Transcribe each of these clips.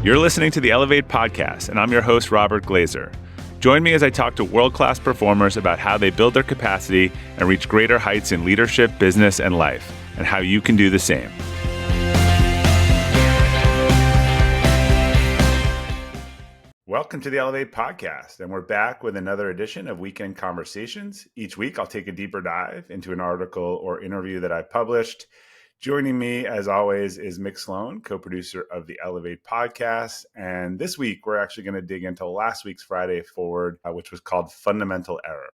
You're listening to the Elevate Podcast, and I'm your host, Robert Glazer. Join me as I talk to world-class performers about how they build their capacity and reach greater heights in leadership, business, and life, and how you can do the same. Welcome to the Elevate Podcast, and we're back with another edition of Weekend Conversations. Each week, I'll take a deeper dive into an article or interview that I published. Joining me, as always, is Mick Sloan, co-producer of the Elevate Podcast. And this week, we're actually going to dig into last week's Friday Forward, which was called Fundamental Error.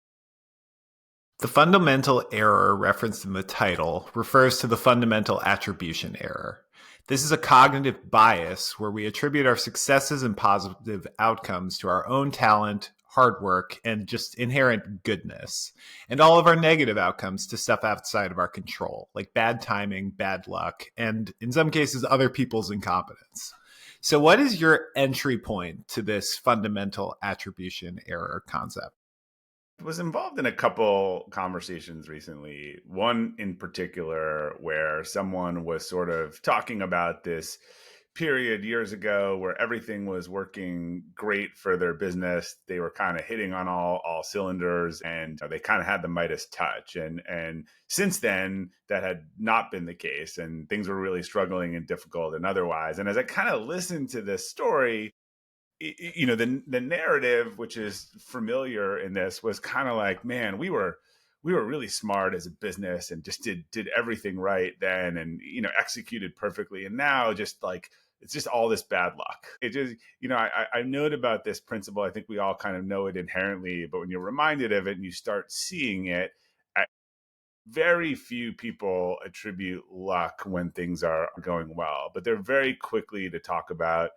The fundamental error referenced in the title refers to the fundamental attribution error. This is a cognitive bias where we attribute our successes and positive outcomes to our own talent, hard work, and just inherent goodness, and all of our negative outcomes to stuff outside of our control, like bad timing, bad luck, and in some cases, other people's incompetence. So what is your entry point to this fundamental attribution error concept? I was involved in a couple conversations recently, one in particular where someone was sort of talking about this period years ago where everything was working great for their business. They were kind of hitting on all cylinders, and they kind of had the Midas touch. And since then, that had not been the case, and things were really struggling and difficult and otherwise. And as I kind of listened to this story, you know, the narrative, which is familiar in this, was kind of like, man, we were really smart as a business and just did everything right then, and executed perfectly. And now just like it's just all this bad luck. It just, I note about this principle. I think we all kind of know it inherently, but when you're reminded of it and you start seeing it, very few people attribute luck when things are going well, but they're very quickly to talk about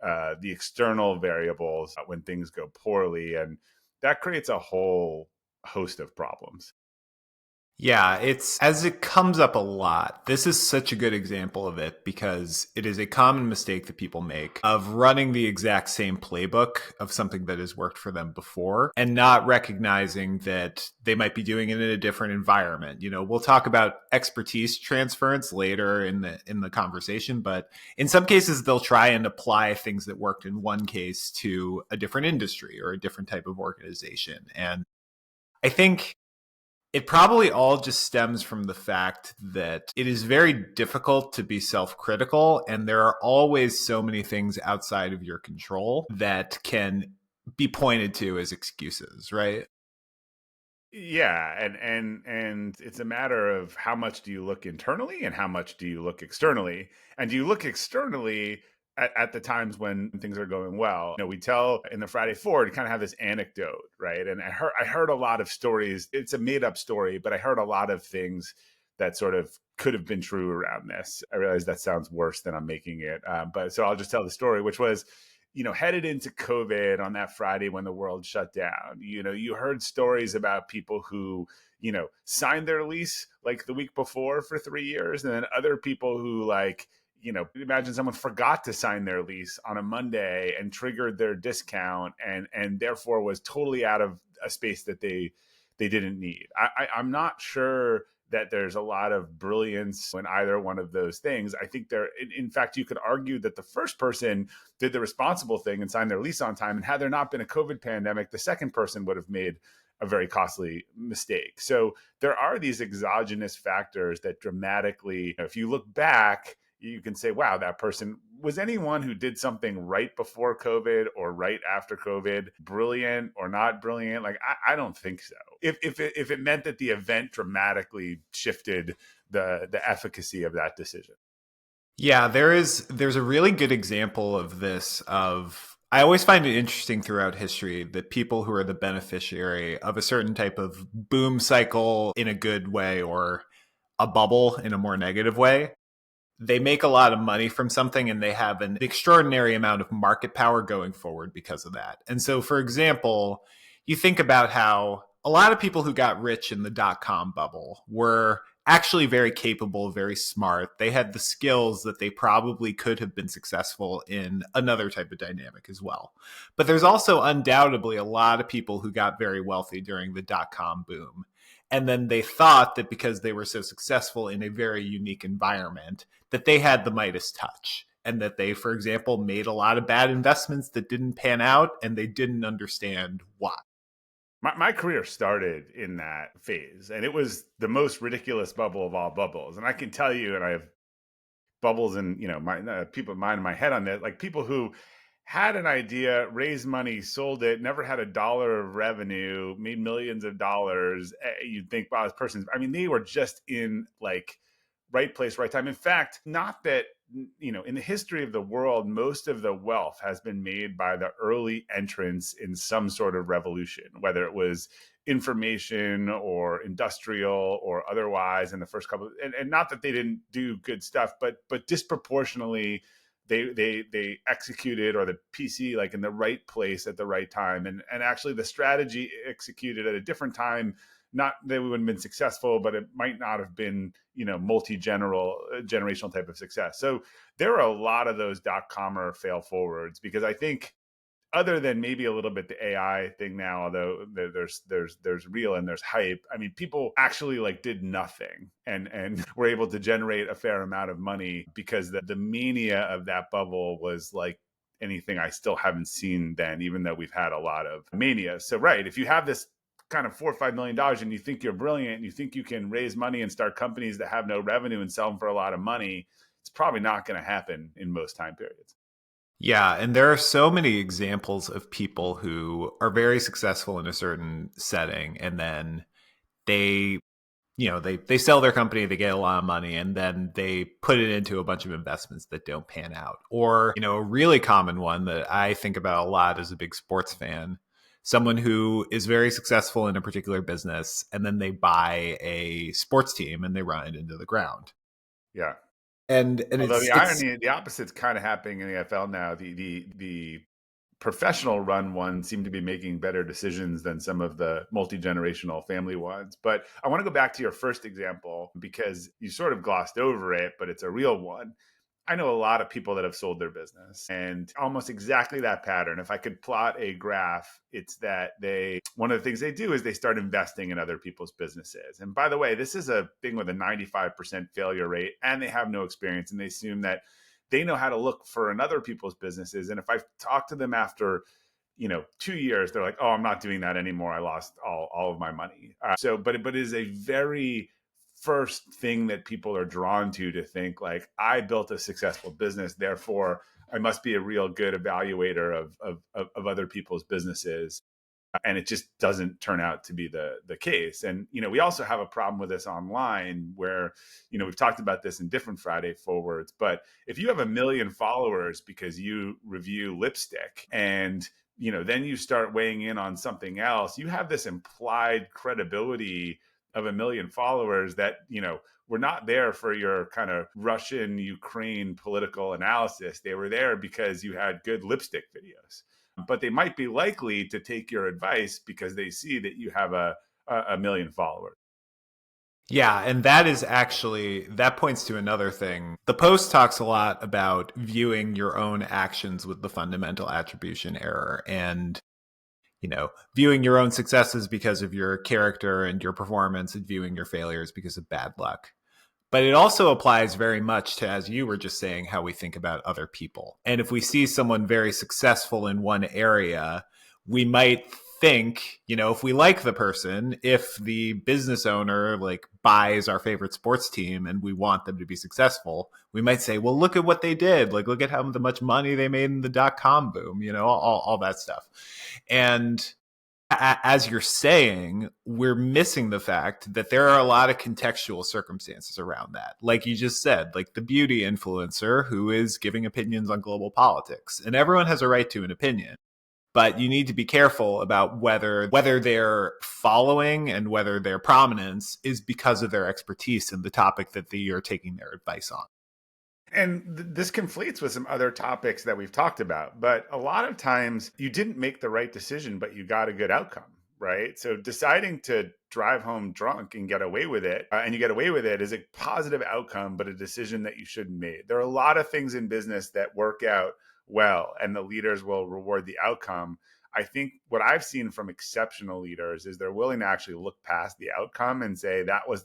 the external variables when things go poorly, and that creates a whole host of problems. Yeah, as it comes up a lot. This is such a good example of it because it is a common mistake that people make of running the exact same playbook of something that has worked for them before and not recognizing that they might be doing it in a different environment. We'll talk about expertise transference later in the conversation, but in some cases they'll try and apply things that worked in one case to a different industry or a different type of organization. And I think it probably all just stems from the fact that it is very difficult to be self-critical, and there are always so many things outside of your control that can be pointed to as excuses, right? Yeah, and it's a matter of how much do you look internally and how much do you look externally. And do you look externally at the times when things are going well? We tell in the Friday Forward, kind of have this anecdote, right? And I heard a lot of stories. It's a made up story, but I heard a lot of things that sort of could have been true around this. I realize that sounds worse than I'm making it. But so I'll just tell the story, which was, headed into COVID on that Friday when the world shut down. You heard stories about people who, signed their lease like the week before for 3 years. And then other people who imagine someone forgot to sign their lease on a Monday and triggered their discount and therefore was totally out of a space that they didn't need. I'm not sure that there's a lot of brilliance in either one of those things. I think in fact, you could argue that the first person did the responsible thing and signed their lease on time. And had there not been a COVID pandemic, the second person would have made a very costly mistake. So there are these exogenous factors that dramatically, if you look back, you can say, wow, that person was anyone who did something right before COVID or right after COVID brilliant or not brilliant? Like, I don't think so. If it meant that the event dramatically shifted the efficacy of that decision. Yeah, there's a really good example of this I always find it interesting throughout history that people who are the beneficiary of a certain type of boom cycle in a good way or a bubble in a more negative way, they make a lot of money from something and they have an extraordinary amount of market power going forward because of that. And so, for example, you think about how a lot of people who got rich in the dot-com bubble were actually very capable, very smart. They had the skills that they probably could have been successful in another type of dynamic as well. But there's also undoubtedly a lot of people who got very wealthy during the dot-com boom. And then they thought that because they were so successful in a very unique environment, that they had the Midas touch. and that they, for example, made a lot of bad investments that didn't pan out and they didn't understand why. My career started in that phase, and it was the most ridiculous bubble of all bubbles. And I can tell you, and I have bubbles and my people mind in my head on that, like people who had an idea, raised money, sold it, never had a dollar of revenue, made millions of dollars. You'd think, wow, this person's, I mean, they were just in like right place, right time. In fact, not that, in the history of the world, most of the wealth has been made by the early entrants in some sort of revolution, whether it was information or industrial or otherwise in the first couple, and not that they didn't do good stuff, but disproportionately they executed, or the PC, like in the right place at the right time, and actually the strategy executed at a different time. Not that we wouldn't have been successful, but it might not have been generational type of success. So there are a lot of those dot-comer fail forwards, because I think, other than maybe a little bit the AI thing now, although there's real and there's hype. I mean, people actually like did nothing and were able to generate a fair amount of money, because the mania of that bubble was like anything I still haven't seen then, even though we've had a lot of mania. So right, if you have this kind of $4 or $5 million and you think you're brilliant and you think you can raise money and start companies that have no revenue and sell them for a lot of money, it's probably not going to happen in most time periods. Yeah, and there are so many examples of people who are very successful in a certain setting, and then they they sell their company, they get a lot of money, and then they put it into a bunch of investments that don't pan out. Or, a really common one that I think about a lot as a big sports fan, someone who is very successful in a particular business, and then they buy a sports team and they run it into the ground. Yeah. And Although it's the it's irony, the opposite's kind of happening in the NFL now. The professional run ones seem to be making better decisions than some of the multi-generational family ones. But I want to go back to your first example, because you sort of glossed over it, but it's a real one. I know a lot of people that have sold their business, and almost exactly that pattern. If I could plot a graph, it's that one of the things they do is they start investing in other people's businesses. And by the way, this is a thing with a 95% failure rate, and they have no experience, and they assume that they know how to look for in other people's businesses. And if I talk to them after 2 years, they're like, oh, I'm not doing that anymore, I lost all of my money. But it is a very first thing that people are drawn to think like, I built a successful business, therefore I must be a real good evaluator of other people's businesses. And it just doesn't turn out to be the case. And we also have a problem with this online, where we've talked about this in different Friday forwards, but if you have 1 million followers because you review lipstick, and then you start weighing in on something else, you have this implied credibility of 1 million followers that were not there for your kind of Russian Ukraine political analysis. They were there because you had good lipstick videos, but they might be likely to take your advice because they see that you have a 1 million followers. Yeah, and that points to another thing. The Post talks a lot about viewing your own actions with the fundamental attribution error, and viewing your own successes because of your character and your performance, and viewing your failures because of bad luck. But it also applies very much to, as you were just saying, how we think about other people. And if we see someone very successful in one area, we might think, if we like the person, if the business owner like buys our favorite sports team and we want them to be successful, we might say, well, look at what they did. Like, look at how much money they made in the dot-com boom, all that stuff. And as you're saying, we're missing the fact that there are a lot of contextual circumstances around that. Like you just said, like the beauty influencer who is giving opinions on global politics, and everyone has a right to an opinion. But you need to be careful about whether their following and whether their prominence is because of their expertise in the topic that you're taking their advice on. And this conflates with some other topics that we've talked about. But a lot of times you didn't make the right decision, but you got a good outcome, right? So deciding to drive home drunk and get away with it, and you get away with it, is a positive outcome, but a decision that you shouldn't have made. There are a lot of things in business that work out well, and the leaders will reward the outcome. I think what I've seen from exceptional leaders is they're willing to actually look past the outcome and say that was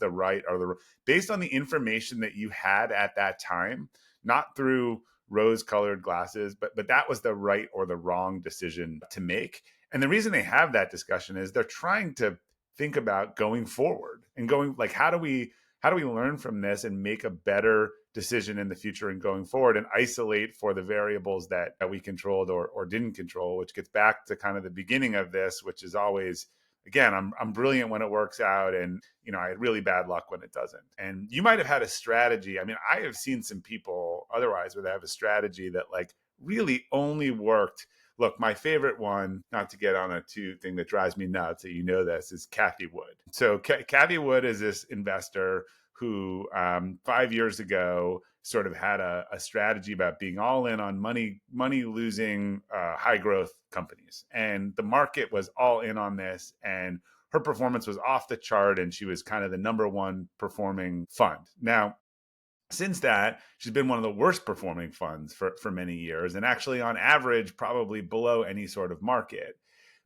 based on the information that you had at that time, not through rose-colored glasses, but that was the right or the wrong decision to make. And the reason they have that discussion is they're trying to think about going forward and going like how do we learn from this and make a better decision in the future and going forward and isolate for the variables that we controlled or didn't control, which gets back to kind of the beginning of this, which is always, again, I'm brilliant when it works out, and I had really bad luck when it doesn't. And you might have had a strategy. I mean, I have seen some people otherwise where they have a strategy that like really only worked. Look, my favorite one, not to get on a thing that drives me nuts, that this, is Cathie Wood. So Cathie Wood is this investor who 5 years ago sort of had a strategy about being all in on money losing high growth companies, and the market was all in on this, and her performance was off the chart, and she was kind of the number one performing fund. Now, since that, she's been one of the worst performing funds for many years, and actually on average probably below any sort of market.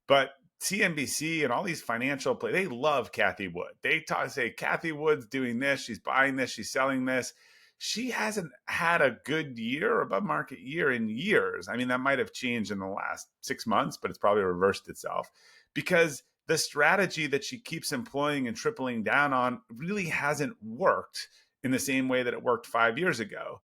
But CNBC and all these financial play, they love Cathie Wood. They say Cathie Wood's doing this, she's buying this, she's selling this. She hasn't had a good year or above market year in years. I mean, that might have changed in the last 6 months, but it's probably reversed itself because the strategy that she keeps employing and tripling down on really hasn't worked in the same way that it worked 5 years ago.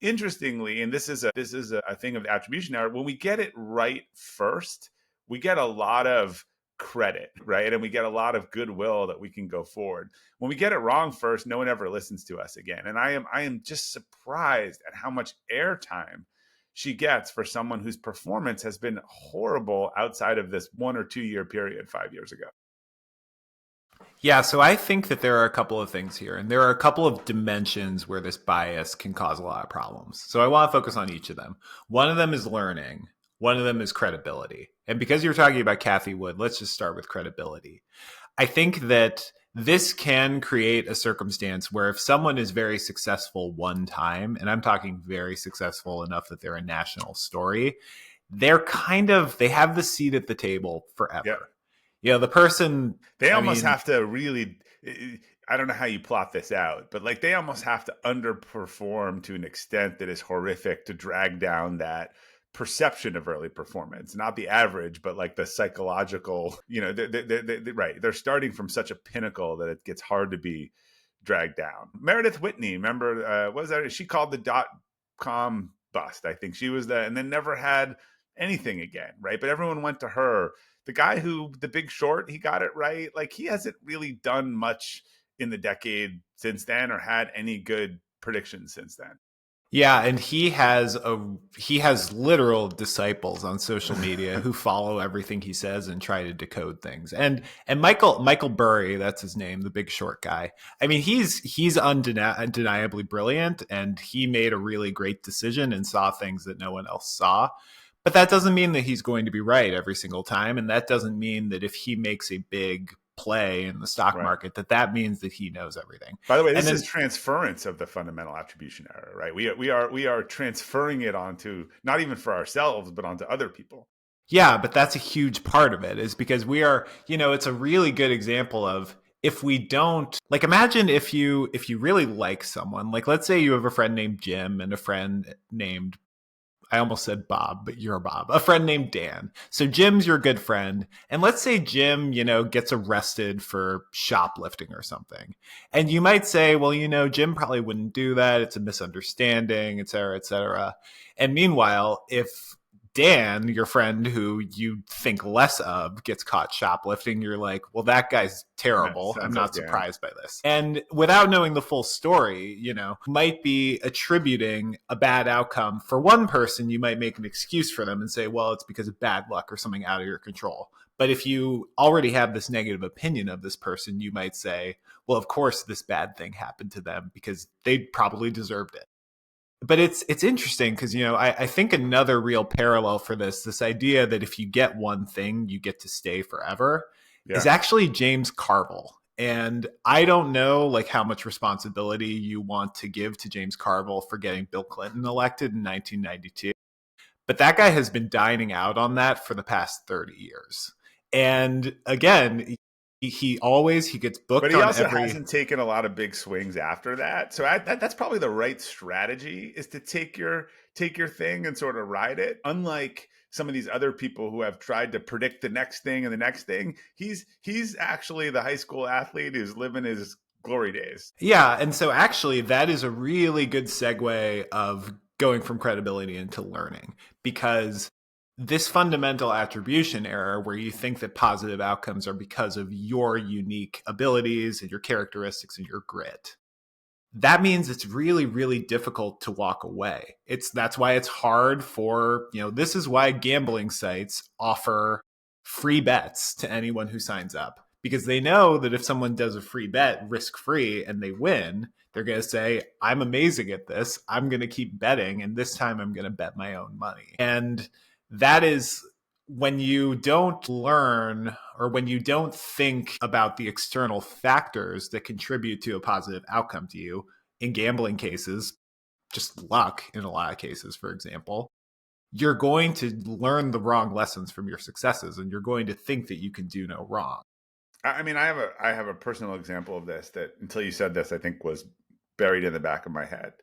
Interestingly, and this is a thing of the attribution error, when we get it right first, we get a lot of credit, right? And we get a lot of goodwill that we can go forward. When we get it wrong first, no one ever listens to us again. And I am just surprised at how much airtime she gets for someone whose performance has been horrible outside of this 1 or 2 year period 5 years ago. Yeah, so I think that there are a couple of things here, and there are a couple of dimensions where this bias can cause a lot of problems. So I want to focus on each of them. One of them is learning. One of them is credibility. And because you're talking about Cathie Wood, let's just start with credibility. I think that this can create a circumstance where if someone is very successful one time, and I'm talking very successful enough that they're a national story, they have the seat at the table forever. Yep. The person... They almost have to really... I don't know how you plot this out, but like they almost have to underperform to an extent that is horrific to drag down that perception of early performance, not the average, but like the psychological, right. They're starting from such a pinnacle that it gets hard to be dragged down. Meredith Whitney, remember, she called the .com bust. I think she was and then never had anything again. Right. But everyone went to her. The guy who, The Big Short, he got it right. Like he hasn't really done much in the decade since then or had any good predictions since then. Yeah, and he has literal disciples on social media who follow everything he says and try to decode things. And Michael Burry, that's his name, the Big Short guy. I mean, he's undeniably brilliant, and he made a really great decision and saw things that no one else saw. But that doesn't mean that he's going to be right every single time, and that doesn't mean that if he makes a big play in the stock market, that means that he knows everything. By the way, this is transference of the fundamental attribution error, right? We are transferring it onto, not even for ourselves, but onto other people. Yeah, but that's a huge part of it, is because we are, it's a really good example of, if we don't, like, imagine if you really like someone, like let's say you have a friend named Jim and a friend named, I almost said Bob, but you're Bob. A friend named Dan. So Jim's your good friend. And let's say Jim, gets arrested for shoplifting or something. And you might say, well, Jim probably wouldn't do that. It's a misunderstanding, et cetera, et cetera. And meanwhile, if Dan, your friend who you think less of, gets caught shoplifting, you're like, well, that guy's terrible. I'm not surprised by this. And without knowing the full story, might be attributing a bad outcome. For one person, you might make an excuse for them and say, well, it's because of bad luck or something out of your control. But if you already have this negative opinion of this person, you might say, well, of course, this bad thing happened to them because they probably deserved it. But it's interesting because, I think another real parallel for this idea that if you get one thing, you get to stay forever, is actually James Carville. And I don't know like how much responsibility you want to give to James Carville for getting Bill Clinton elected in 1992. But that guy has been dining out on that for the past 30 years. And again, He gets But booked he on also every. hasn't taken a lot of big swings after that. So that's probably the right strategy, is to take your thing and sort of ride it. Unlike some of these other people who have tried to predict the next thing and the next thing, he's actually the high school athlete who's living his glory days. Yeah, and so actually that is a really good segue of going from credibility into learning, because this fundamental attribution error where you think that positive outcomes are because of your unique abilities and your characteristics and your grit, that means it's really really difficult to walk away. That's why it's hard for, this is why gambling sites offer free bets to anyone who signs up, because they know that if someone does a free bet risk free and they win, they're going to say, I'm amazing at this, I'm going to keep betting, and this time I'm going to bet my own money. And that is when you don't learn, or when you don't think about the external factors that contribute to a positive outcome to you, in gambling cases, just luck in a lot of cases, for example, you're going to learn the wrong lessons from your successes, and you're going to think that you can do no wrong. I mean, I have a personal example of this that, until you said this, I think was buried in the back of my head.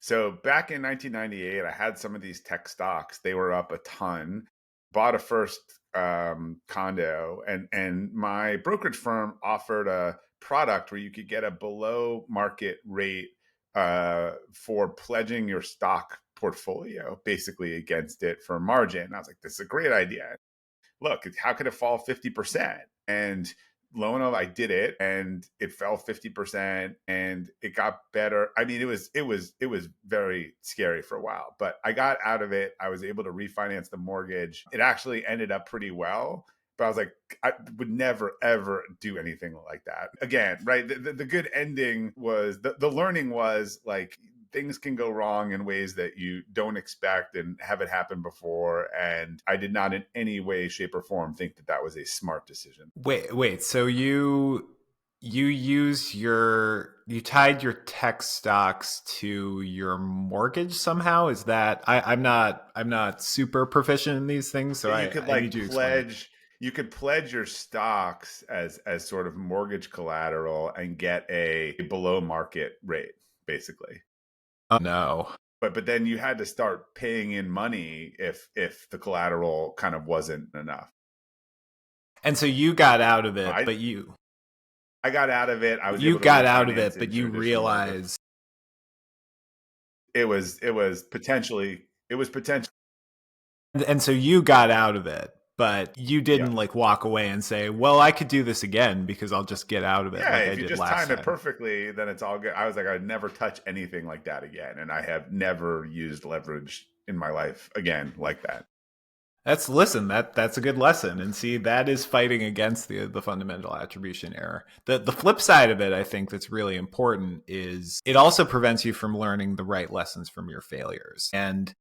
So back in 1998, I had some of these tech stocks. They were up a ton. Bought a first condo, and my brokerage firm offered a product where you could get a below market rate for pledging your stock portfolio basically against it for margin. I was like, this is a great idea. Look, how could it fall 50%? And lo and behold, I did it, and it fell 50%, and it got better. I mean, it was very scary for a while, but I got out of it. I was able to refinance the mortgage. It actually ended up pretty well. But I was like, I would never, ever do anything like that again, right? The good ending was, the learning was like, things can go wrong in ways that you don't expect and haven't happened before. And I did not in any way, shape, or form think that that was a smart decision. Wait. So you tied your tech stocks to your mortgage somehow? Is that, I'm not super proficient in these things, so You I, could I need like you to explain. pledge your stocks as sort of mortgage collateral and get a below market rate, basically. Oh no. But then you had to start paying in money if the collateral kind of wasn't enough. And so you got out of it, I but I got out of it. I was you able to got out of refinance it, but into you additional mortgage. realized. It was potential. And so you got out of it, but you Yeah. didn't like walk away and say, well, I could do this again because I'll just get out of it Yeah, like I if you did just last time it time. perfectly, then it's all good. I was like, I'd never touch anything like that again, and I have never used leverage in my life again like that. That's a good lesson. And see, that is fighting against the fundamental attribution error. The flip side of it, I think, that's really important is it also prevents you from learning the right lessons from your failures. And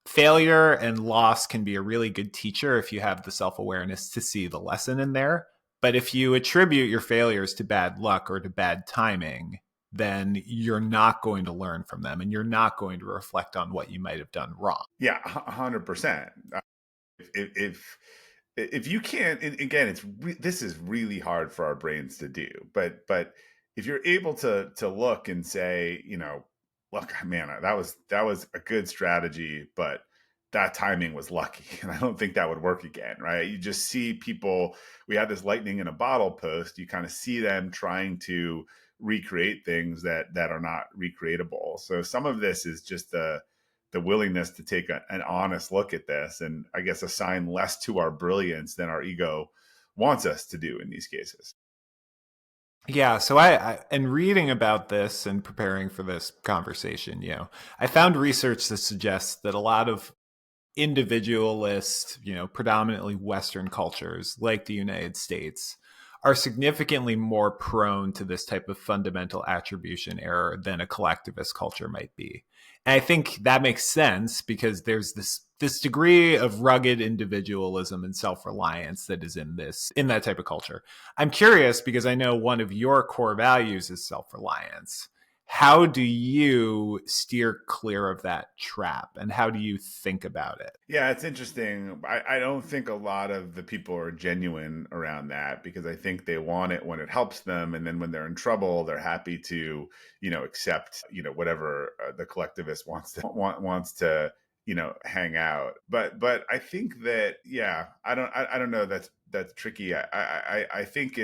failure and loss can be a really good teacher if you have the self-awareness to see the lesson in there. But if you attribute your failures to bad luck or to bad timing, then you're not going to learn from them, and you're not going to reflect on what you might have done wrong. Yeah, 100%. If you can't, and again, this is really hard for our brains to do, but if you're able to look and say, look, man, that was a good strategy, but that timing was lucky, and I don't think that would work again, right? You just see people. We had this lightning in a bottle post. You kind of see them trying to recreate things that are not recreatable. So some of this is just the willingness to take an honest look at this, and I guess assign less to our brilliance than our ego wants us to do in these cases. Yeah, so I in reading about this and preparing for this conversation, I found research that suggests that a lot of individualist, predominantly Western cultures like the United States are significantly more prone to this type of fundamental attribution error than a collectivist culture might be. And I think that makes sense because there's this degree of rugged individualism and self-reliance that is in that type of culture. I'm curious because I know one of your core values is self-reliance. How do you steer clear of that trap? And how do you think about it? Yeah, it's interesting. I don't think a lot of the people are genuine around that because I think they want it when it helps them. And then when they're in trouble, they're happy to, accept, whatever the collectivist wants to, hang out. But I think that, yeah, I don't know. That's tricky. I think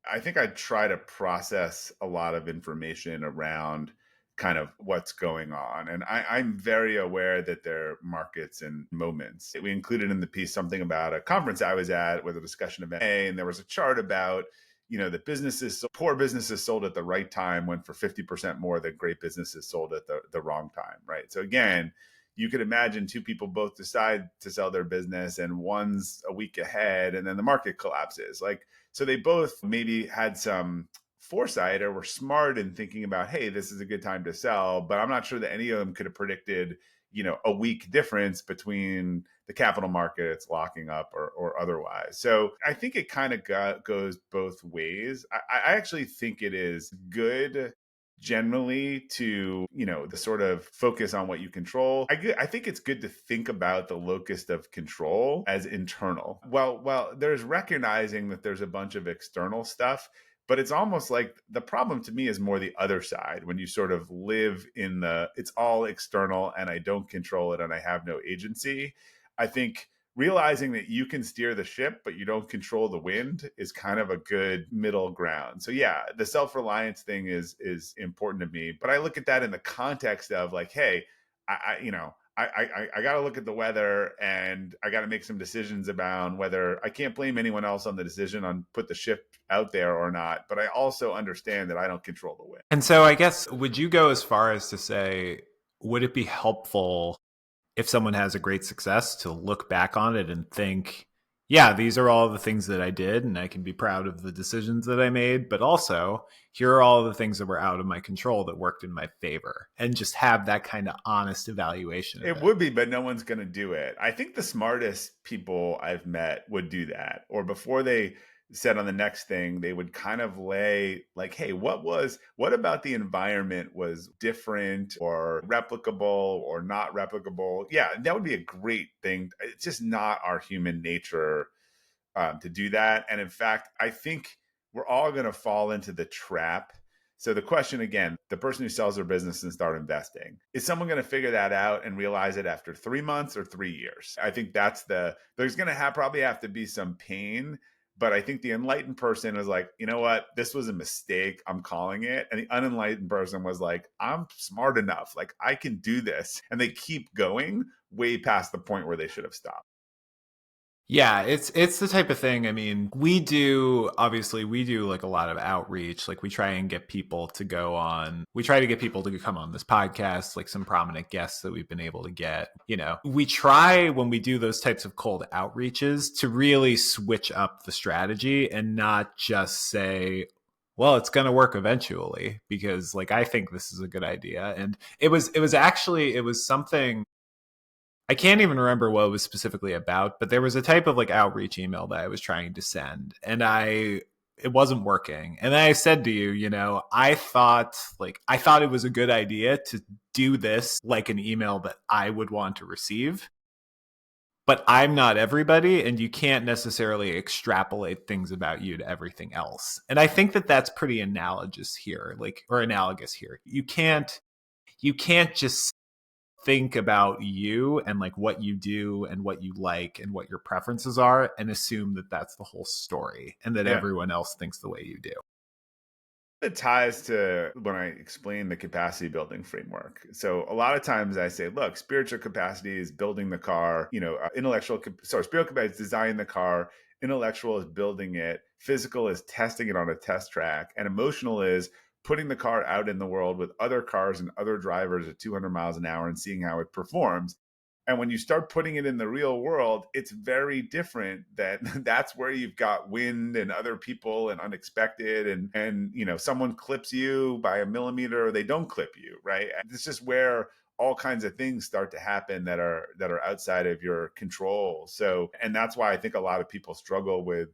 I think I try to process a lot of information around kind of what's going on. And I'm very aware that there are markets and moments. We included in the piece something about a conference I was at with a discussion of M&A, and there was a chart about, the poor businesses sold at the right time went for 50% more than great businesses sold at the wrong time, right? So again, you could imagine two people both decide to sell their business and one's a week ahead and then the market collapses. Like, so they both maybe had some foresight or were smart in thinking about, hey, this is a good time to sell. But I'm not sure that any of them could have predicted, a week difference between the capital markets locking up or otherwise. So I think it kind of goes both ways. I actually think it is good generally to the sort of focus on what you control. I think it's good to think about the locus of control as internal. Well, there's recognizing that there's a bunch of external stuff, but it's almost like the problem to me is more the other side when you sort of live in the it's all external and I don't control it and I have no agency. I think realizing that you can steer the ship but you don't control the wind is kind of a good middle ground. So yeah, the self-reliance thing is important to me, but I look at that in the context of like, hey, I got to look at the weather and I got to make some decisions about whether I can't blame anyone else on the decision on put the ship out there or not, but I also understand that I don't control the wind. And so I guess, would you go as far as to say, would it be helpful if someone has a great success to look back on it and think, yeah, these are all the things that I did and I can be proud of the decisions that I made, but also here are all the things that were out of my control that worked in my favor, and just have that kind of honest evaluation of It it? would be, but no one's going to do it. I think the smartest people I've met would do that. Or before they said on the next thing, they would kind of lay like, hey, what about the environment was different or replicable or not replicable? Yeah, that would be a great thing. It's just not our human nature to do that. And in fact, I think we're all going to fall into the trap. So the question again, the person who sells their business and start investing, is someone going to figure that out and realize it after 3 months or 3 years? I think there's going to probably have to be some pain. But I think the enlightened person is like, you know what, this was a mistake. I'm calling it. And the unenlightened person was like, I'm smart enough. Like I can do this. And they keep going way past the point where they should have stopped. Yeah, it's the type of thing. I mean, we do like a lot of outreach. Like we try and get people to go on. We try to get people to come on this podcast, like some prominent guests that we've been able to get. We try when we do those types of cold outreaches to really switch up the strategy and not just say, well, it's going to work eventually, because like I think this is a good idea. And it was something, I can't even remember what it was specifically about, but there was a type of like outreach email that I was trying to send, and it wasn't working. And then I said to you, I thought it was a good idea to do this like an email that I would want to receive, but I'm not everybody, and you can't necessarily extrapolate things about you to everything else. And I think that that's pretty analogous here, or analogous here. You can't just think about you and like what you do and what you like and what your preferences are and assume that that's the whole story and that Yeah. everyone else thinks the way you do. It ties to when I explain the capacity building framework. So a lot of times I say, look, spiritual capacity is building the car, spiritual capacity is designing the car, intellectual is building it, physical is testing it on a test track, and emotional is putting the car out in the world with other cars and other drivers at 200 miles an hour and seeing how it performs. And when you start putting it in the real world, it's very different. That's where you've got wind and other people and unexpected, and someone clips you by a millimeter or they don't clip you, right? It's just where all kinds of things start to happen that are outside of your control. So, and that's why I think a lot of people struggle with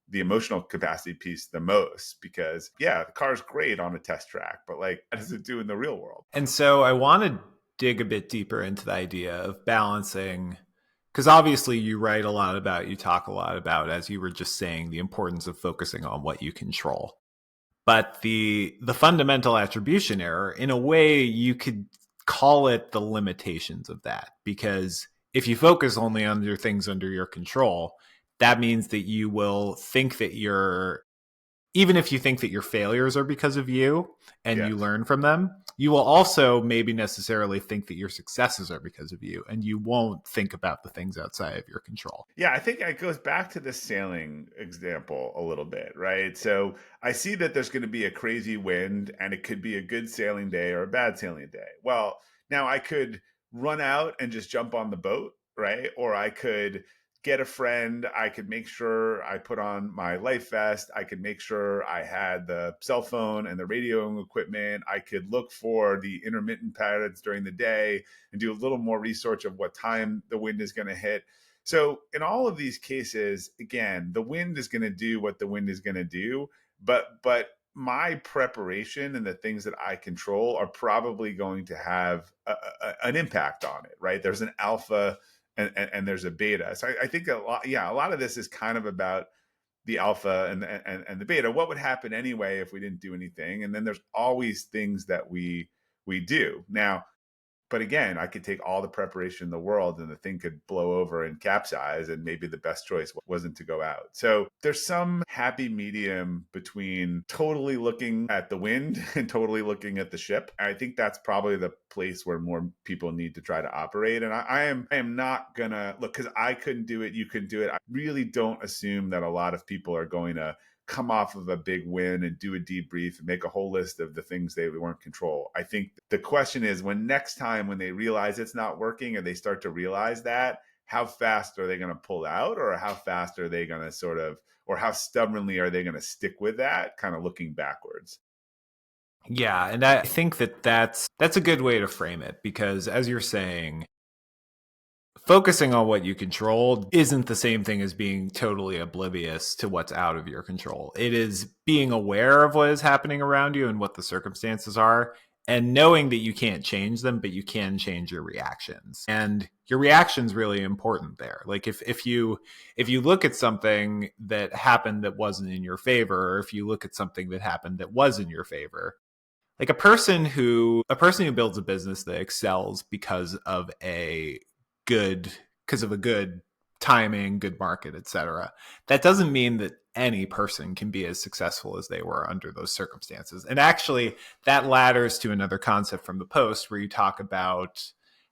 the emotional capacity piece the most, because yeah, the car's great on a test track, but like, how does it do in the real world? And so I want to dig a bit deeper into the idea of balancing, because obviously you talk a lot about, as you were just saying, the importance of focusing on what you control. But the fundamental attribution error, in a way, you could call it the limitations of that, because if you focus only on your things under your control, that means that you will think that you're even if you think that your failures are because of you and you Yes. learn from them, you will also maybe necessarily think that your successes are because of you, and you won't think about the things outside of your control. Yeah, I think it goes back to the sailing example a little bit, right? So I see that there's going to be a crazy wind and it could be a good sailing day or a bad sailing day. Well, now I could run out and just jump on the boat, right? Or I could get a friend. I could make sure I put on my life vest. I could make sure I had the cell phone and the radioing equipment. I could look for the intermittent patterns during the day and do a little more research of what time the wind is going to hit. So in all of these cases, again, the wind is going to do what the wind is going to do, but my preparation and the things that I control are probably going to have an impact on it, right? There's an alpha and there's a beta. So I think a lot of this is kind of about the alpha and the beta. What would happen anyway if we didn't do anything? And then there's always things that we do. Now, but again, I could take all the preparation in the world and the thing could blow over and capsize, and maybe the best choice wasn't to go out. So there's some happy medium between totally looking at the wind and totally looking at the ship. I think that's probably the place where more people need to try to operate. And I am not gonna look, because I couldn't do it, you couldn't do it. I really don't assume that a lot of people are going to come off of a big win and do a debrief and make a whole list of the things they weren't control. I think the question is, when next time when they realize it's not working and they start to realize that, how fast are they going to pull out, or how fast are they going to sort of, or how stubbornly are they going to stick with that, kind of looking backwards? Yeah, and I think that that's a good way to frame it, because as you're saying, focusing on what you control isn't the same thing as being totally oblivious to what's out of your control. It is being aware of what is happening around you and what the circumstances are, and knowing that you can't change them, but you can change your reactions. And your reaction's really important there. Like if you look at something that happened that wasn't in your favor, or if you look at something that happened that was in your favor, like a person who builds a business that excels good because of a good timing, good market, etc. That doesn't mean that any person can be as successful as they were under those circumstances. And actually, that ladders to another concept from the Post, where you talk about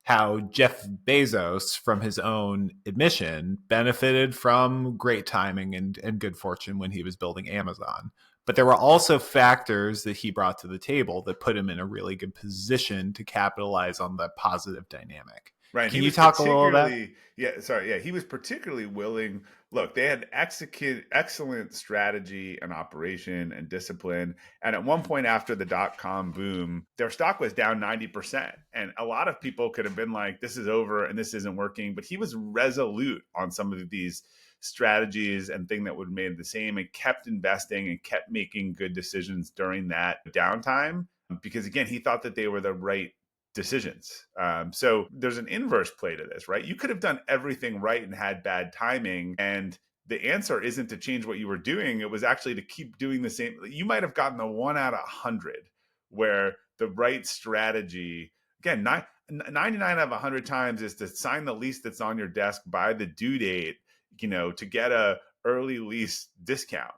how Jeff Bezos, from his own admission, benefited from great timing and good fortune when he was building Amazon. But there were also factors that he brought to the table that put him in a really good position to capitalize on the positive dynamic. Right. And Can he you was talk a little about that? particularly, yeah, sorry, yeah, he was particularly willing. Look, they had excellent strategy and operation and discipline. And at one point after the dot-com boom, their stock was down 90%. And a lot of people could have been like, this is over and this isn't working. But he was resolute on some of these strategies and thing that would have made the same, and kept investing and kept making good decisions during that downtime. Because again, he thought that they were the right decisions. So there's an inverse play to this, right? You could have done everything right and had bad timing, and the answer isn't to change what you were doing. It was actually to keep doing the same. You might have gotten the 1 out of 100 where the right strategy, again, 99 out of 100 times, is to sign the lease that's on your desk by the due date, to get a early lease discount.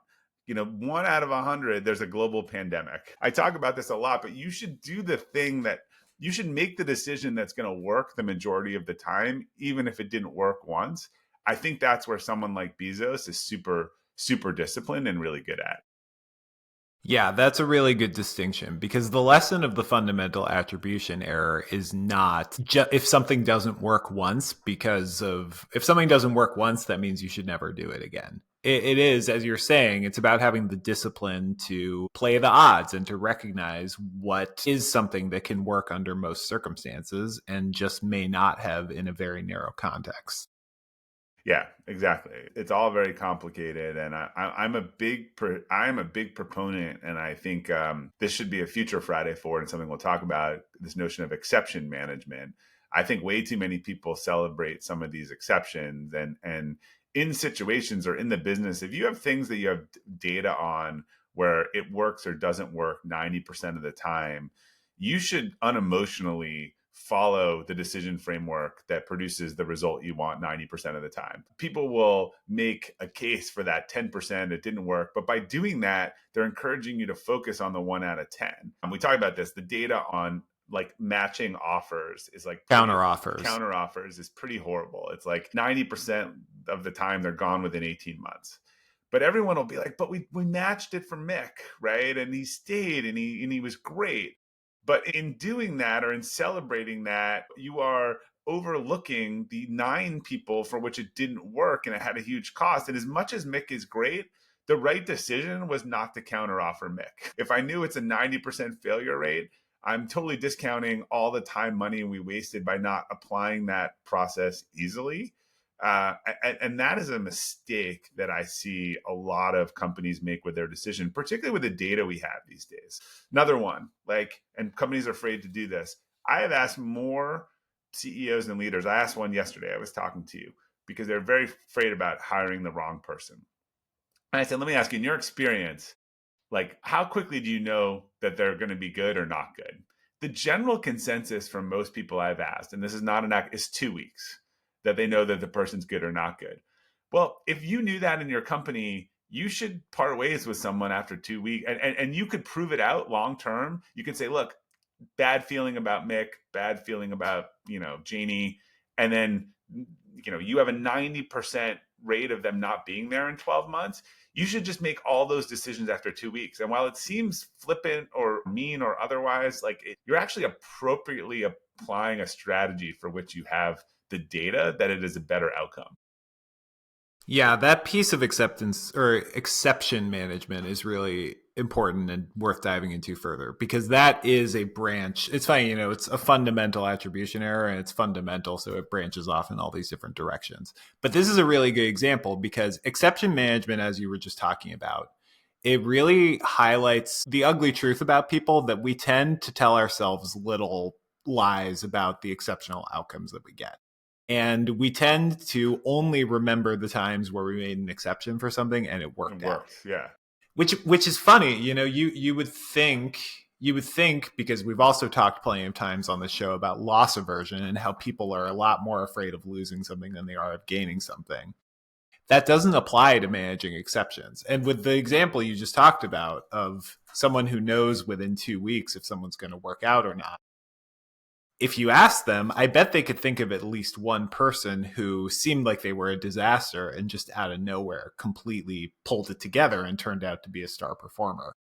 1 out of 100, there's a global pandemic. I talk about this a lot, but you should do the thing that you should make the decision that's going to work the majority of the time, even if it didn't work once. I think that's where someone like Bezos is super, super disciplined and really good at. Yeah, that's a really good distinction, because the lesson of the fundamental attribution error is not if something doesn't work once, if something doesn't work once, that means you should never do it again. It is, as you're saying, it's about having the discipline to play the odds and to recognize what is something that can work under most circumstances and just may not have in a very narrow context. Yeah, exactly. It's all very complicated, and I'm a big proponent, and I think this should be a future Friday Forward and something we'll talk about. This notion of exception management. I think way too many people celebrate some of these exceptions, and in situations or in the business, if you have things that you have data on where it works or doesn't work 90% of the time, you should unemotionally follow the decision framework that produces the result you want 90% of the time. People will make a case for that 10% it didn't work, but by doing that, they're encouraging you to focus on the 1 out of 10. We talked about this, the data on like matching offers is like Counter offers. counter offers is pretty horrible. It's like 90% of the time they're gone within 18 months. But everyone will be like, but we matched it for Mick, right? And he stayed and he was great. But in doing that or in celebrating that, you are overlooking the 9 people for which it didn't work and it had a huge cost. And as much as Mick is great, the right decision was not to counteroffer Mick. If I knew it's a 90% failure rate, I'm totally discounting all the time, money we wasted by not applying that process easily. And that is a mistake that I see a lot of companies make with their decision, particularly with the data we have these days. Another one, like, and companies are afraid to do this. I have asked more CEOs and leaders. I asked one yesterday. I was talking to you because they're very afraid about hiring the wrong person. And I said, let me ask you, in your experience, like, how quickly do you know that they're going to be good or not good? The general consensus from most people I've asked, and this is not an act, is 2 weeks that they know that the person's good or not good. Well, if you knew that in your company, you should part ways with someone after 2 weeks, and you could prove it out long term. You could say, look, bad feeling about Mick, bad feeling about, Janie, and then, you have a 90% rate of them not being there in 12 months. You should just make all those decisions after 2 weeks. And while it seems flippant or mean or otherwise, like, you're actually appropriately applying a strategy for which you have the data that it is a better outcome. Yeah, that piece of acceptance or exception management is really important and worth diving into further because that is a branch. It's funny, it's a fundamental attribution error and it's fundamental, so it branches off in all these different directions. But this is a really good example because exception management, as you were just talking about, it really highlights the ugly truth about people that we tend to tell ourselves little lies about the exceptional outcomes that we get. And we tend to only remember the times where we made an exception for something and it It worked out. works, yeah. Which is funny, you would think because we've also talked plenty of times on the show about loss aversion and how people are a lot more afraid of losing something than they are of gaining something. That doesn't apply to managing exceptions. And with the example you just talked about of someone who knows within 2 weeks if someone's going to work out or not, if you ask them, I bet they could think of at least one person who seemed like they were a disaster and just out of nowhere completely pulled it together and turned out to be a star performer.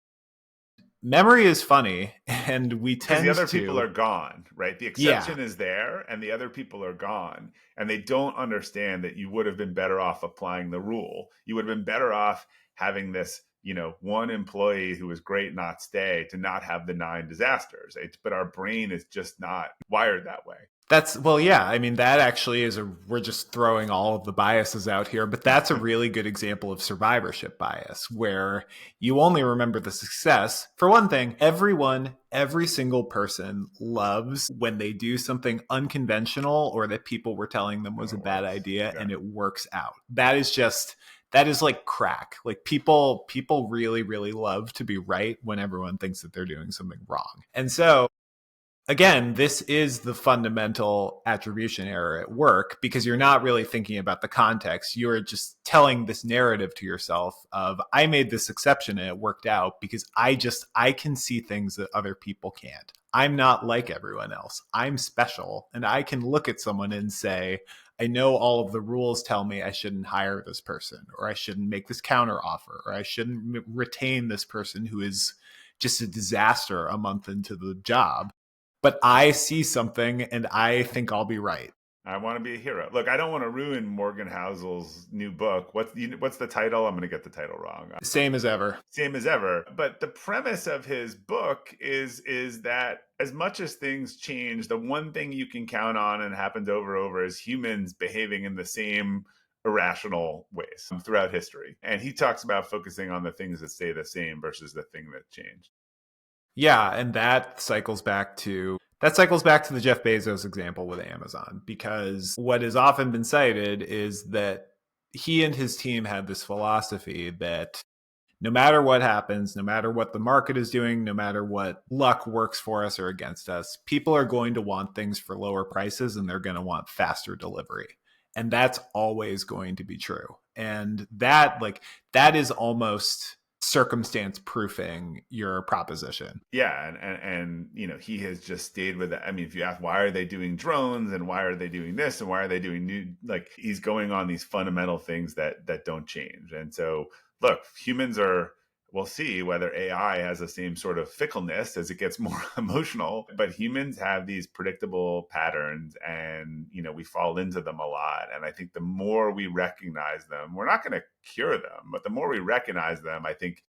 Memory is funny, and we Because the tend other people to, are gone, right? The yeah, exception is there and the other people are gone. And they don't understand that you would have been better off applying the rule. You would have been better off having this, one employee who was great not stay to not have the 9 disasters. But our brain is just not wired that way. well, yeah. I mean, that actually is we're just throwing all of the biases out here, but that's a really good example of survivorship bias where you only remember the success. For one thing, every single person loves when they do something unconventional or that people were telling them was And a it bad works. idea Yeah. and it works out. That is like crack. Like people really, really love to be right when everyone thinks that they're doing something wrong. And so again, this is the fundamental attribution error at work because you're not really thinking about the context. You're just telling this narrative to yourself of, I made this exception and it worked out because I can see things that other people can't. I'm not like everyone else. I'm special. And I can look at someone and say, I know all of the rules tell me I shouldn't hire this person, or I shouldn't make this counter offer, or I shouldn't retain this person who is just a disaster a month into the job, but I see something and I think I'll be right. I want to be a hero. Look, I don't want to ruin Morgan Housel's new book. What's the title? I'm going to get the title wrong. Same as ever. Same as ever. But the premise of his book is that as much as things change, the one thing you can count on and happens over is humans behaving in the same irrational ways throughout history. And he talks about focusing on the things that stay the same versus the thing that change. Yeah, and that cycles back to the Jeff Bezos example with Amazon, because what has often been cited is that he and his team had this philosophy that no matter what happens, no matter what the market is doing, no matter what luck works for us or against us, people are going to want things for lower prices and they're going to want faster delivery. And that's always going to be true. And that is almost circumstance proofing your proposition. Yeah, and he has just stayed with it. I mean, if you ask why are they doing drones and why are they doing this and why are they doing new, like he's going on these fundamental things that don't change. And so look, humans are, we'll see whether AI has the same sort of fickleness as it gets more emotional, but humans have these predictable patterns, and we fall into them a lot. And I think the more we recognize them, we're not going to cure them, but the more we recognize them, I think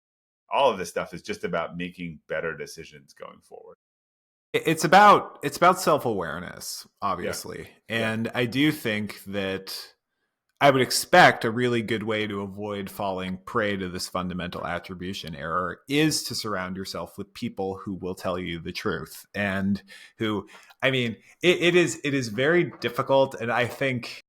all of this stuff is just about making better decisions going forward. It's about self-awareness, Yeah. obviously. Yeah. And I do think that I would expect a really good way to avoid falling prey to this fundamental attribution error is to surround yourself with people who will tell you the truth, and who, I mean, it is very difficult. And I think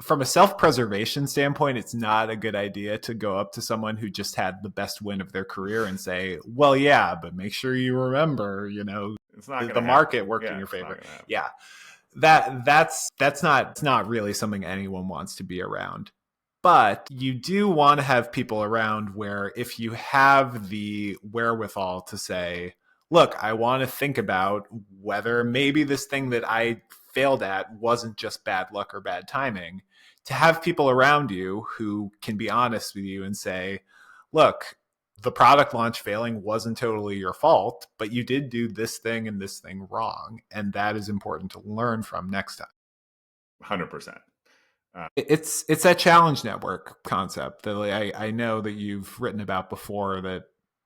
from a self-preservation standpoint, it's not a good idea to go up to someone who just had the best win of their career and say, well, yeah, but make sure you remember, It's not going the to happen. market worked in Yeah. your It's not favor. going to happen. Yeah, that's not, it's not really something anyone wants to be around. But you do want to have people around where if you have the wherewithal to say, look, I want to think about whether maybe this thing that I failed at wasn't just bad luck or bad timing, to have people around you who can be honest with you and say, look, the product launch failing wasn't totally your fault, but you did do this thing and this thing wrong. And that is important to learn from next time. 100%. It's that challenge network concept that I know that you've written about before, that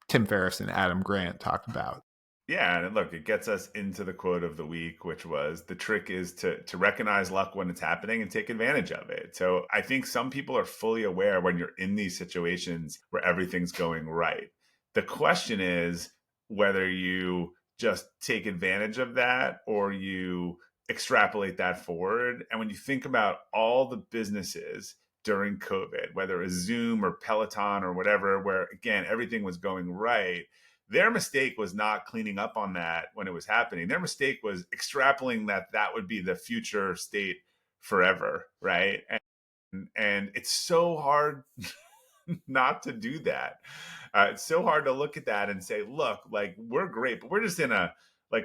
Tim Ferriss and Adam Grant talked about. Yeah, and look, it gets us into the quote of the week, which was the trick is to recognize luck when it's happening and take advantage of it. So I think some people are fully aware when you're in these situations where everything's going right. The question is whether you just take advantage of that or you extrapolate that forward. And when you think about all the businesses during COVID, whether it's Zoom or Peloton or whatever, where again, everything was going right, their mistake was not cleaning up on that when it was happening. Their mistake was extrapolating that would be the future state forever, right? And it's so hard not to do that. It's so hard to look at that and say, look, like we're great, but we're just in a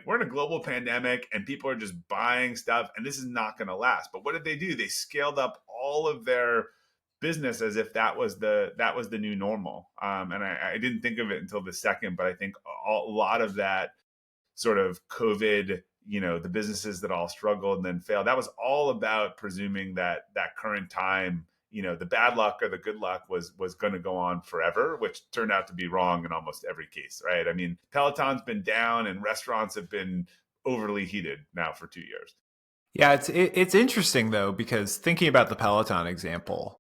we're in a global pandemic and people are just buying stuff and this is not going to last. But what did they do? They scaled up all of their business as if that was the new normal. And I didn't think of it until the second, but I think a lot of that sort of COVID, the businesses that all struggled and then failed, that was all about presuming that current time, the bad luck or the good luck was going to go on forever, which turned out to be wrong in almost every case, right? I mean, Peloton's been down and restaurants have been overly heated now for 2 years. Yeah, it's interesting though, because thinking about the Peloton example,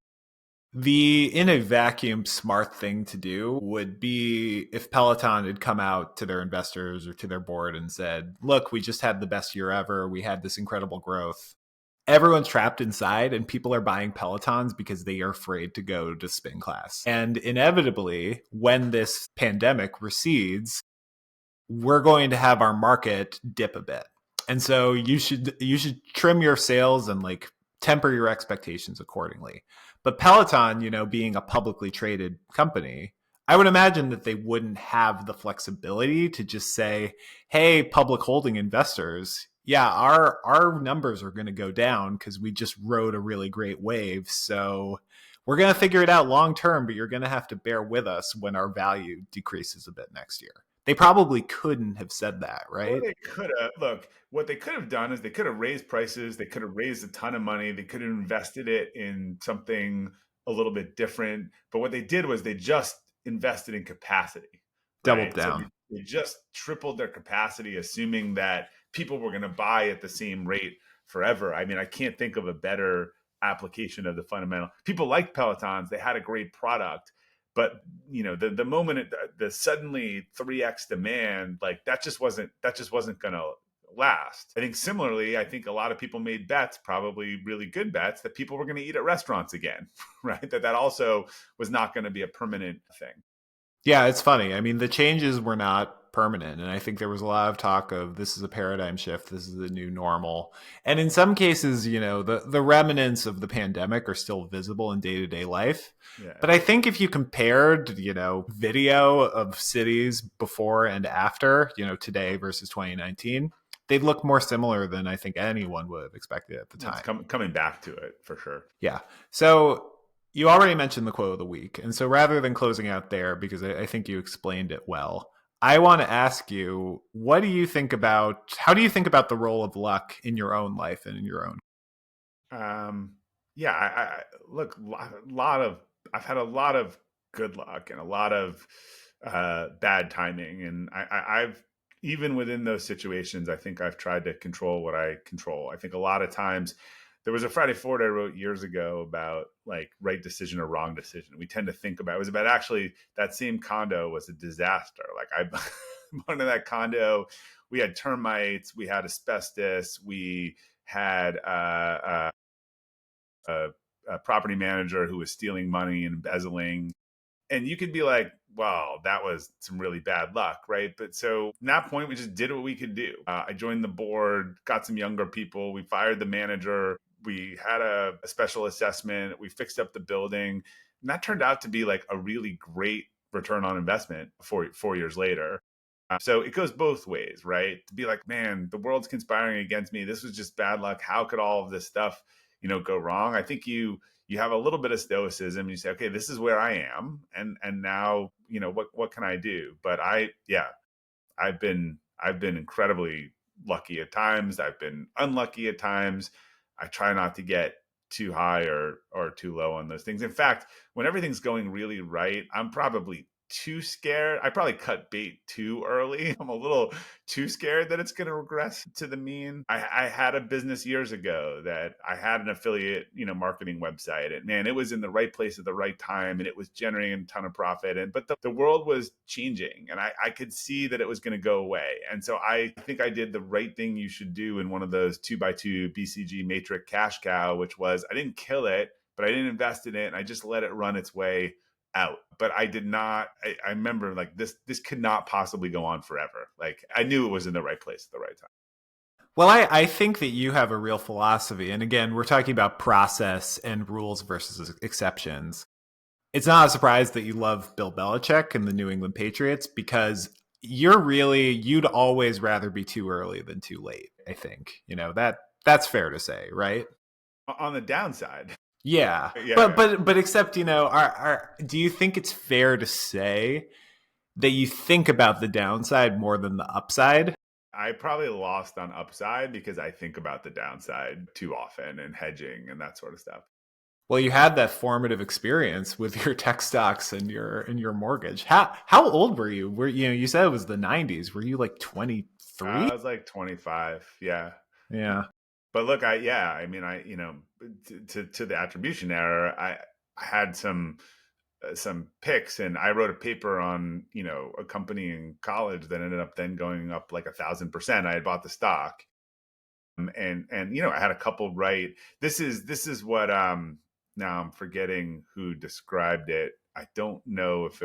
the in a vacuum smart thing to do would be if Peloton had come out to their investors or to their board and said, look, we just had the best year ever. We had this incredible growth. Everyone's trapped inside and people are buying Pelotons because they are afraid to go to spin class. And inevitably, when this pandemic recedes, we're going to have our market dip a bit. And so you should trim your sales and like temper your expectations accordingly. But Peloton, being a publicly traded company, I would imagine that they wouldn't have the flexibility to just say, "Hey, public holding investors, yeah, our numbers are going to go down because we just rode a really great wave. So we're going to figure it out long term, but you're going to have to bear with us when our value decreases a bit next year." They probably couldn't have said that, Or right? they could have, look, what they could have done is they could have raised prices, they could have raised a ton of money, they could have invested it in something a little bit different. But what they did was they just invested in capacity, Doubled right? So down. they just tripled their capacity, assuming that people were going to buy at the same rate forever. I mean, I can't think of a better application of the fundamental. People liked Pelotons; they had a great product, but the moment the suddenly 3x demand, like that just wasn't going to last. I think similarly, I think a lot of people made bets, probably really good bets, that people were going to eat at restaurants again, right? That also was not going to be a permanent thing. Yeah, it's funny. I mean, the changes were not permanent. And I think there was a lot of talk of this is a paradigm shift. This is the new normal. And in some cases, the remnants of the pandemic are still visible in day to day life. Yeah. But I think if you compared, video of cities before and after, today versus 2019, they'd look more similar than I think anyone would have expected at the It's time. coming back to it for sure. Yeah. So you already mentioned the quote of the week. And so rather than closing out there, because I think you explained it well, I want to ask you, how do you think about the role of luck in your own life and in your own? Um, yeah, I look, lot of I've had a lot of good luck and a lot of bad timing, and I've even within those situations, I think I've tried to control what I control. I think a lot of times there was a Friday Forward I wrote years ago about like right decision or wrong decision. We tend to think about it was about actually that same condo was a disaster. Like I bought into that condo, we had termites, we had asbestos, we had a, a property manager who was stealing money and embezzling. And you could be like, wow, that was some really bad luck, right? But so from that point, we just did what we could do. I joined the board, got some younger people. We fired the manager. We had a special assessment. We fixed up the building. And that turned out to be like a really great return on investment 4 years later. So it goes both ways, right? To be like, man, the world's conspiring against me. This was just bad luck. How could all of this stuff, go wrong? I think you have a little bit of stoicism. You say, okay, this is where I am, and now what can I do? But I've been incredibly lucky at times. I've been unlucky at times. I try not to get too high or too low on those things. In fact, when everything's going really right, I'm probably too scared. I probably cut bait too early. I'm a little too scared that it's going to regress to the mean. I had a business years ago that I had an affiliate, marketing website, and man, it was in the right place at the right time, and it was generating a ton of profit. But the world was changing, and I could see that it was going to go away. And so I think I did the right thing you should do in one of those 2x2 BCG matrix cash cow, which was I didn't kill it, but I didn't invest in it, and I just let it run its way out. But I did not. I remember like this could not possibly go on forever. Like I knew it was in the right place at the right time. Well, I think that you have a real philosophy. And again, we're talking about process and rules versus exceptions. It's not a surprise that you love Bill Belichick and the New England Patriots because you'd always rather be too early than too late. I think, that's fair to say, right? On the downside. Yeah. Yeah. But except, do you think it's fair to say that you think about the downside more than the upside? I probably lost on upside because I think about the downside too often and hedging and that sort of stuff. Well, you had that formative experience with your tech stocks and your mortgage. How old were you? You said it was the 90s. Were you like 23? I was like 25. Yeah. Yeah. But look, I mean, to the attribution error, I had some picks, and I wrote a paper on a company in college that ended up then going up like 1,000%. I had bought the stock, and I had a couple right. This is what now I'm forgetting who described it. I don't know if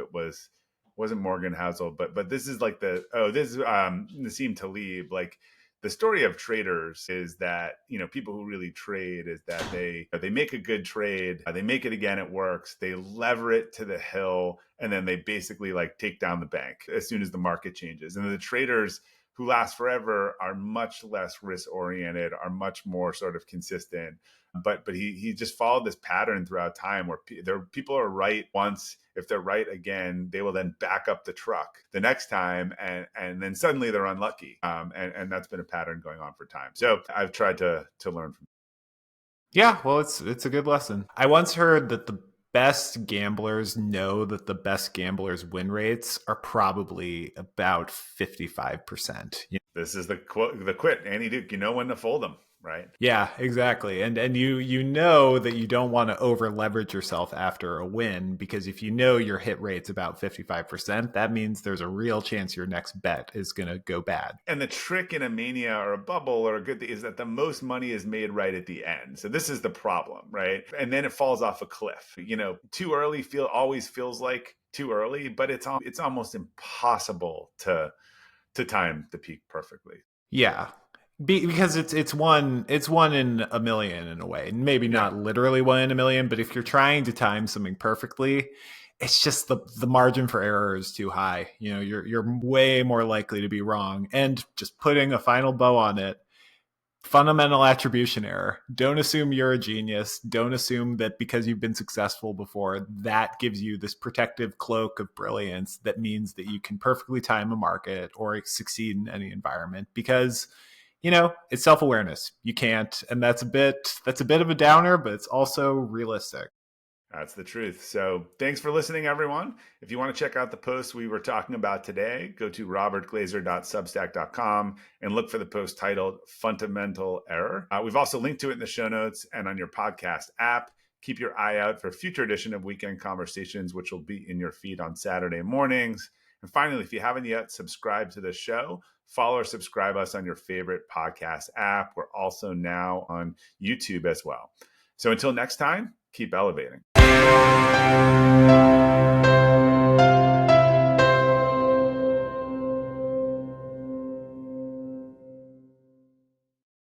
wasn't Morgan Housel, but this is like this is Nassim Taleb. Like the story of traders is that people who really trade is that they make a good trade, they make it again, it works, they lever it to the hill, and then they basically like take down the bank as soon as the market changes. And the traders who last forever are much less risk oriented, are much more sort of consistent. But he just followed this pattern throughout time where people are right once. If they're right again, they will then back up the truck the next time, and then suddenly they're unlucky. And that's been a pattern going on for time. So I've tried to learn from. Yeah, well, it's a good lesson. I once heard that the best gamblers know that the best gamblers' win rates are probably about 55%. This is the quote, the quit. Annie Duke, you know when to fold them, right? Yeah, exactly. And you know that you don't want to over leverage yourself after a win, because if you know your hit rate's about 55%, that means there's a real chance your next bet is going to go bad. And the trick in a mania or a bubble or a good thing is that the most money is made right at the end. So this is the problem, right? And then it falls off a cliff. Too early always feels like too early, but it's almost impossible to time the peak perfectly. Yeah. Because it's one in a million in a way. Maybe Yeah. not literally one in a million, but if you're trying to time something perfectly, it's just the margin for error is too high. You're way more likely to be wrong. And just putting a final bow on it, fundamental attribution error. Don't assume you're a genius. Don't assume that because you've been successful before, that gives you this protective cloak of brilliance that means that you can perfectly time a market or succeed in any environment, because it's self-awareness. You can't, and that's a bit of a downer, but it's also realistic. That's the truth. So thanks for listening, everyone. If you want to check out the posts we were talking about today, go to robertglazer.substack.com and look for the post titled Fundamental Error. We've also linked to it in the show notes and on your podcast app. Keep your eye out for a future edition of Weekend Conversations, which will be in your feed on Saturday mornings. And finally, if you haven't yet subscribed to the show, follow or subscribe us on your favorite podcast app. We're also now on YouTube as well. So until next time, keep elevating.